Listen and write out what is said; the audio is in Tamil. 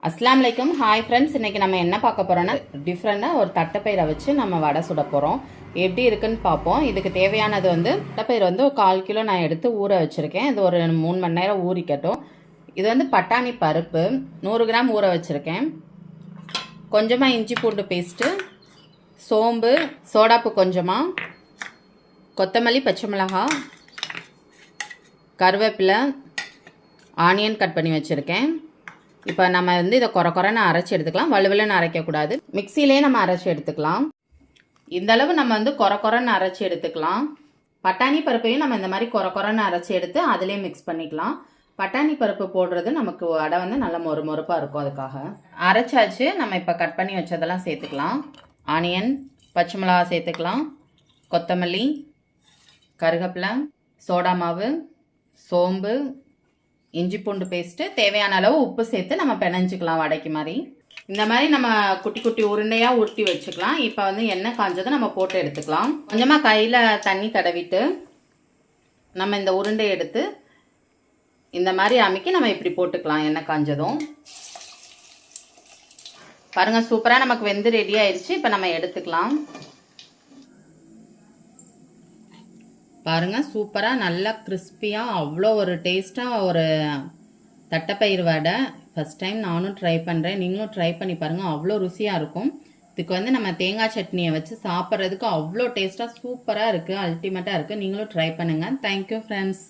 அஸ்ஸலாமு அலைக்கும். ஹாய் ஃப்ரெண்ட்ஸ், இன்றைக்கி நம்ம என்ன பார்க்க போகிறோன்னா டிஃப்ரெண்ட்டாக ஒரு தட்டைப்பயிரை வச்சு நம்ம வடை சுட போகிறோம். எப்படி இருக்குன்னு பார்ப்போம். இதுக்கு தேவையானது தட்டைப்பயிர் ஒரு 1/4 கிலோ நான் எடுத்து ஊற வச்சுருக்கேன். இது ஒரு 3 மணி நேரம் ஊறிக்கட்டும். இது பட்டாணி பருப்பு 100 கிராம் ஊற வச்சுருக்கேன். கொஞ்சமாக இஞ்சி பூண்டு பேஸ்ட்டு, சோம்பு, சோடாப்பு கொஞ்சமாக, கொத்தமல்லி, பச்சை மிளகாய், கருவேப்பிலை, ஆனியன் கட் பண்ணி வச்சுருக்கேன். இப்போ நம்ம இதை குறைன்னு அரைச்சி எடுத்துக்கலாம். வலுவலுன்னு அரைக்கக்கூடாது. மிக்சியிலே நம்ம அரைச்சி எடுத்துக்கலாம். இந்த அளவு நம்ம குறைன்னு அரைச்சி எடுத்துக்கலாம். பட்டாணி பருப்பையும் நம்ம இந்த மாதிரி குறைன்னு அரைச்சி எடுத்து அதிலே மிக்ஸ் பண்ணிக்கலாம். பட்டாணி பருப்பு போடுறது நமக்கு வடை நல்ல மொறுமொறுப்பாக இருக்கும். அதுக்காக அரைச்சாச்சு. நம்ம இப்போ கட் பண்ணி வச்சதெல்லாம் சேர்த்துக்கலாம். ஆனியன், பச்சை மிளகா சேர்த்துக்கலாம். கொத்தமல்லி, கருவேப்பிலை, சோடா மாவு, சோம்பு, இஞ்சி பூண்டு பேஸ்ட்டு, தேவையான அளவு உப்பு சேர்த்து நம்ம பிணைஞ்சிக்கலாம் வடைக்கு மாதிரி. இந்த மாதிரி நம்ம குட்டி குட்டி உருண்டையாக உருட்டி வச்சுக்கலாம். இப்போ எண்ணெய் காஞ்சதை நம்ம போட்டு எடுத்துக்கலாம். கொஞ்சமாக கையில் தண்ணி தடவிட்டு நம்ம இந்த உருண்டை எடுத்து இந்த மாதிரி அமுக்கி நம்ம இப்படி போட்டுக்கலாம். எண்ணெய் காஞ்சதும் பாருங்கள், சூப்பராக நமக்கு வெந்து ரெடி ஆயிடுச்சு. இப்போ நம்ம எடுத்துக்கலாம். பாருங்கள், சூப்பராக நல்லா கிறிஸ்பியாக அவ்வளோ ஒரு டேஸ்ட்டாக ஒரு தட்டைப்பயிர் வடை. ஃபஸ்ட் டைம் நானும் ட்ரை பண்ணுறேன். நீங்களும் ட்ரை பண்ணி பாருங்கள். அவ்வளோ ருசியாக இருக்கும். இதுக்கு நம்ம தேங்காய் சட்னியை வச்சு சாப்பிட்றதுக்கு அவ்வளோ டேஸ்ட்டாக சூப்பராக இருக்குது. அல்டிமேட்டாக இருக்குது. நீங்களும் ட்ரை பண்ணுங்கள். Thank you friends.